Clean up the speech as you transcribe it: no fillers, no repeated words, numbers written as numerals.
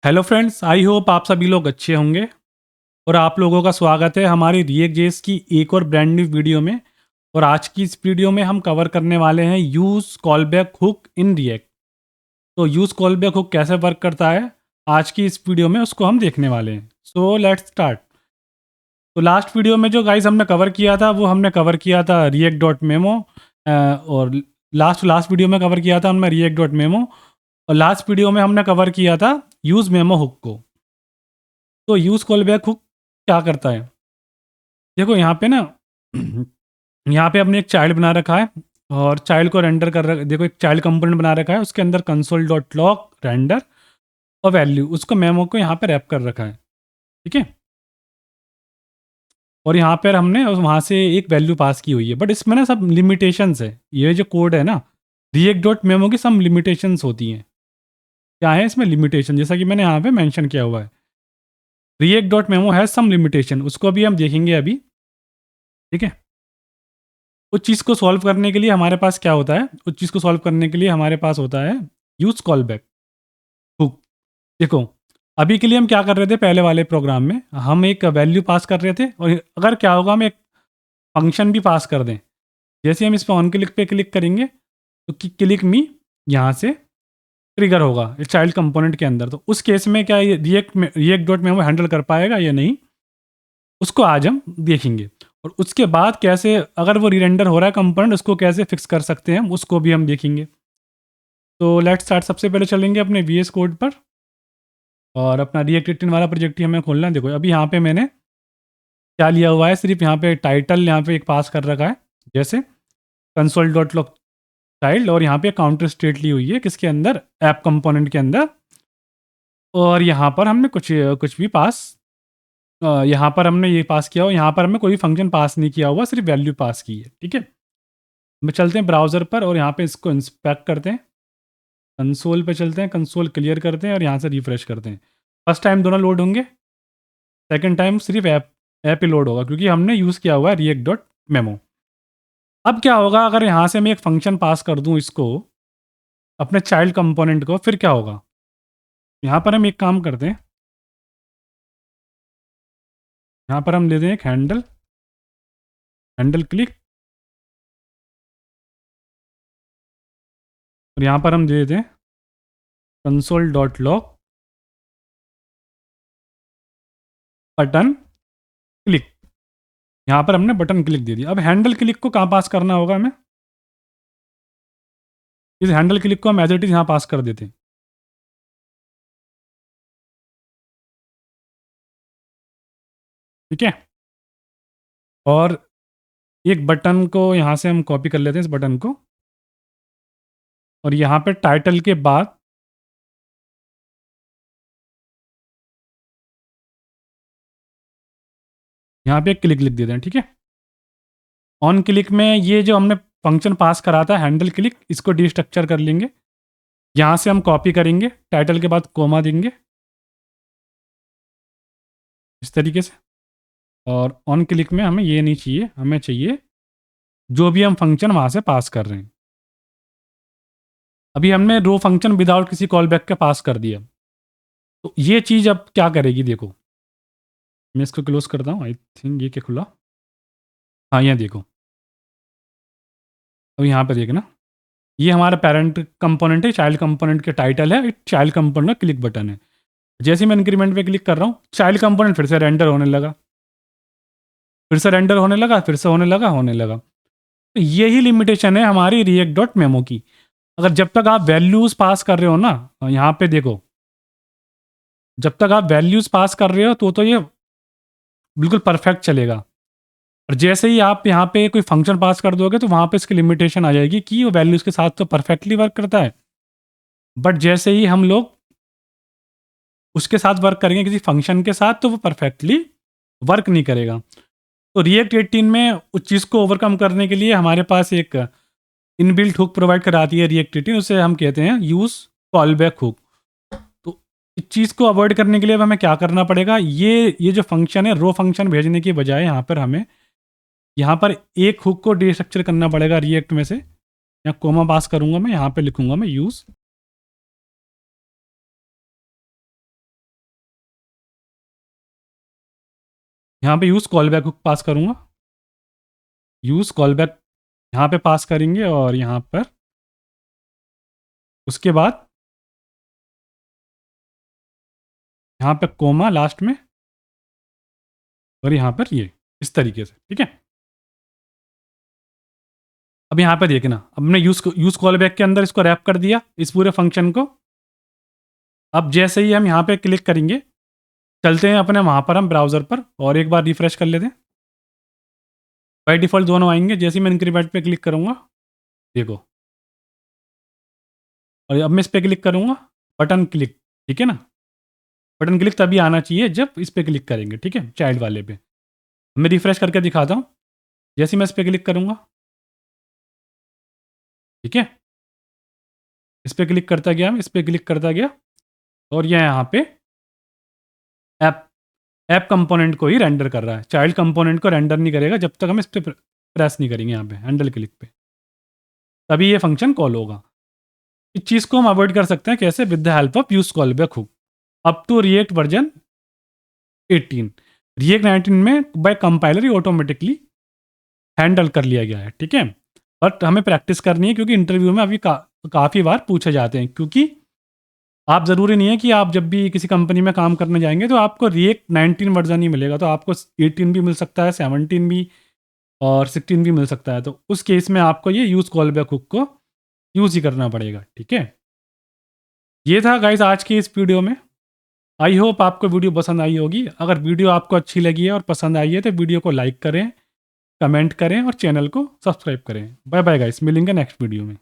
Hello friends, I hope आप सभी लोग अच्छे होंगे और आप लोगों का स्वागत है हमारी रिएक्ट जेएस की एक और ब्रांड न्यू वीडियो में। और आज की इस वीडियो में हम कवर करने वाले हैं use callback hook in React. तो यूज़ कॉलबैक हुक कैसे वर्क करता है, आज की इस वीडियो में उसको हम देखने वाले हैं। So let's start. तो लास्ट वीडियो में जो गाइस हमने कवर किया था वो हमने कवर किया था रिएक्ट डॉट मेमो। और लास्ट लास्ट वीडियो में कवर किया था हमने रिएक्ट डॉट मेमो। और लास्ट वीडियो में हमने कवर किया था यूज़ मेमो हुक को। तो यूज़ कॉलबैक हुक क्या करता है, देखो यहाँ पे ना यहाँ पे हमने एक चाइल्ड बना रखा है और चाइल्ड को रेंडर कर रखा। देखो एक चाइल्ड कंपोनेंट बना रखा है, उसके अंदर कंसोल डॉट लॉग रेंडर और वैल्यू, उसको मेमो को यहाँ पे रैप कर रखा है। ठीक है। और यहाँ पर हमने वहाँ से एक वैल्यू पास की हुई है, बट इसमें ना सब लिमिटेशंस है। ये जो कोड है ना, रिएक्ट डॉट मेमो की सब लिमिटेशंस होती हैं। क्या है इसमें लिमिटेशन, जैसा कि मैंने यहाँ पे मेंशन किया हुआ है, React dot memo has some limitation, उसको भी हम देखेंगे अभी। ठीक है। उस चीज़ को सॉल्व करने के लिए हमारे पास क्या होता है, उस चीज़ को सॉल्व करने के लिए हमारे पास होता है यूज कॉल बैक हुक। देखो अभी के लिए हम क्या कर रहे थे, पहले वाले प्रोग्राम में हम एक वैल्यू पास कर रहे थे और अगर क्या होगा हम एक फंक्शन भी पास कर दें। जैसे हम इस पर ऑन क्लिक पे क्लिक करेंगे तो क्लिक मी यहाँ से ट्रिगर होगा चाइल्ड कंपोनेंट के अंदर। तो उस केस में क्या ये रिएक्ट डॉट में वो हैंडल कर पाएगा या नहीं, उसको आज हम देखेंगे। और उसके बाद कैसे अगर वो रीरेंडर हो रहा है कंपोनेंट, उसको कैसे फिक्स कर सकते हैं उसको भी हम देखेंगे। तो लेट्स स्टार्ट। सबसे पहले चलेंगे अपने वीएस कोड पर और अपना रिएक्ट 18 वाला प्रोजेक्ट ही हमें खोलना है। देखो अभी यहाँ पे मैंने क्या लिया हुआ है, सिर्फ यहाँ पे टाइटल यहाँ पे एक पास कर रखा है, जैसे कंसोल डॉट लॉग चाइल्ड, और यहाँ पे काउंटर स्टेट ली हुई है किसके अंदर, ऐप कंपोनेंट के अंदर। और यहाँ पर हमने कुछ कुछ भी पास यहाँ पर हमने ये पास किया हो, यहाँ पर हमें कोई फंक्शन पास नहीं किया हुआ, सिर्फ वैल्यू पास की है। ठीक है। हम चलते हैं ब्राउज़र पर और यहाँ पे इसको इंस्पेक्ट करते हैं। कंसोल पे चलते हैं, कंसोल क्लियर करते हैं और यहाँ से रिफ्रेश करते हैं। फर्स्ट टाइम दोनों लोड होंगे, सेकंड टाइम सिर्फ ऐप ही लोड होगा क्योंकि हमने यूज़ किया हुआ है रिएक्ट डॉट मेमो। अब क्या होगा अगर यहाँ से मैं एक फंक्शन पास कर दूँ इसको, अपने चाइल्ड कंपोनेंट को, फिर क्या होगा। यहाँ पर हम एक काम करते हैं, यहाँ पर हम दे दें एक हैंडल, हैंडल क्लिक, और यहाँ पर हम दे दें console dot log button click. यहाँ पर हमने बटन क्लिक दे दिया। अब हैंडल क्लिक को कहाँ पास करना होगा हमें, इस हैंडल क्लिक को हम एज इट इज़ यहाँ पास कर देते हैं। ठीक है। और एक बटन को यहाँ से हम कॉपी कर लेते हैं, इस बटन को, और यहाँ पे टाइटल के बाद यहाँ पे एक क्लिक लिख देते हैं। ठीक है। ऑन क्लिक में ये जो हमने फंक्शन पास करा था हैंडल क्लिक, इसको डिस्ट्रक्चर कर लेंगे। यहाँ से हम कॉपी करेंगे, टाइटल के बाद कोमा देंगे इस तरीके से। और ऑन क्लिक में हमें ये नहीं चाहिए, हमें चाहिए जो भी हम फंक्शन वहाँ से पास कर रहे हैं। अभी हमने रो फंक्शन विदाउट किसी कॉल बैक के पास कर दिया। तो ये चीज़ अब क्या करेगी, देखो मैं इसको क्लोज करता हूँ। आई थिंक ये क्या खुला, हाँ यहाँ देखो। अब यहाँ पे देखना, ये हमारा पेरेंट कंपोनेंट है, चाइल्ड कंपोनेंट के टाइटल है, चाइल्ड कंपोनेंट का क्लिक बटन है। जैसे ही मैं इंक्रीमेंट पे क्लिक कर रहा हूँ, चाइल्ड कंपोनेंट फिर से रेंडर होने लगा, फिर से रेंडर होने लगा, फिर से होने लगा। तो यही लिमिटेशन है हमारी रिएक्ट डॉट मेमो की। अगर जब तक आप वैल्यूज़ पास कर रहे हो ना, यहाँ पे देखो, जब तक आप वैल्यूज़ पास कर रहे हो तो ये बिल्कुल परफेक्ट चलेगा। और जैसे ही आप यहाँ पे कोई फंक्शन पास कर दोगे तो वहाँ पे इसकी लिमिटेशन आ जाएगी कि वो वैल्यूज़ के साथ तो परफेक्टली वर्क करता है, बट जैसे ही हम लोग उसके साथ वर्क करेंगे किसी फंक्शन के साथ, तो वो परफेक्टली वर्क नहीं करेगा। तो रिएक्ट 18 में उस चीज़ को ओवरकम करने के लिए हमारे पास एक इनबिल्ट हुक प्रोवाइड कराती है रिएक्ट 18, उसे हम कहते हैं यूज़ कॉलबैक हुक। तो इस चीज़ को अवॉइड करने के लिए अब हमें क्या करना पड़ेगा, ये जो फंक्शन है रो फंक्शन भेजने की बजाय यहाँ पर हमें यहाँ पर एक हुक को डिस्ट्रक्चर करना पड़ेगा रिएक्ट में से। यहाँ कोमा पास करूँगा मैं, यहाँ पे लिखूँगा मैं यूज़ यहाँ पे यूज़ कॉल बैक हुक पास करूँगा, यूज़ कॉल बैक यहाँ पे पास करेंगे और यहाँ पर उसके बाद यहाँ पे कोमा लास्ट में और यहाँ पर ये इस तरीके से, ठीक है। अब यहाँ पे देखना, अब हमने यूज़ कॉल बैक के अंदर इसको रैप कर दिया इस पूरे फंक्शन को। अब जैसे ही हम यहाँ पे क्लिक करेंगे, चलते हैं अपने वहाँ पर हम ब्राउज़र पर और एक बार रिफ्रेश कर लेते हैं। बाय डिफ़ॉल्ट दोनों आएँगे, जैसे ही मैं इंक्रीमेंट पे क्लिक करूँगा, देखो। और अब मैं इस पे क्लिक करूँगा, बटन क्लिक, ठीक है ना? बटन क्लिक तभी आना चाहिए जब इस पे क्लिक करेंगे, ठीक है? चाइल्ड वाले पे। मैं रिफ्रेश करके दिखाता हूँ, जैसे ही मैं इस पे क्लिक करूँगा, ठीक है? इस पे क्लिक करता गया मैं, इस पे क्लिक करता गया और ये यहाँ पे ऐप ऐप कंपोनेंट को ही रेंडर कर रहा है। चाइल्ड कंपोनेंट को रेंडर नहीं करेगा जब तक हम इस पे प्रेस नहीं करेंगे यहाँ पे हैंडल क्लिक पे। तभी ये फंक्शन कॉल होगा। इस चीज़ को हम अवॉइड कर सकते हैं कैसे? With the help of use callback hook up to React version 18। React 19 में बाय कंपाइलर ही ऑटोमेटिकली हैंडल कर लिया गया है, ठीक है। बट हमें प्रैक्टिस करनी है क्योंकि इंटरव्यू में अभी काफ़ी बार पूछे जाते हैं, क्योंकि आप ज़रूरी नहीं है कि आप जब भी किसी कंपनी में काम करने जाएंगे तो आपको रिएक्ट 19 वर्जन ही मिलेगा, तो आपको 18 भी मिल सकता है, 17 भी और 16 भी मिल सकता है। तो उस केस में आपको ये यूज़ कॉल बैक हुक को यूज़ ही करना पड़ेगा, ठीक है। ये था गाइस आज की इस वीडियो में। आई होप आपको वीडियो पसंद आई होगी। अगर वीडियो आपको अच्छी लगी है और पसंद आई है तो वीडियो को लाइक करें, कमेंट करें और चैनल को सब्सक्राइब करें। बाय बाय गाइस, मिलेंगे नेक्स्ट वीडियो में।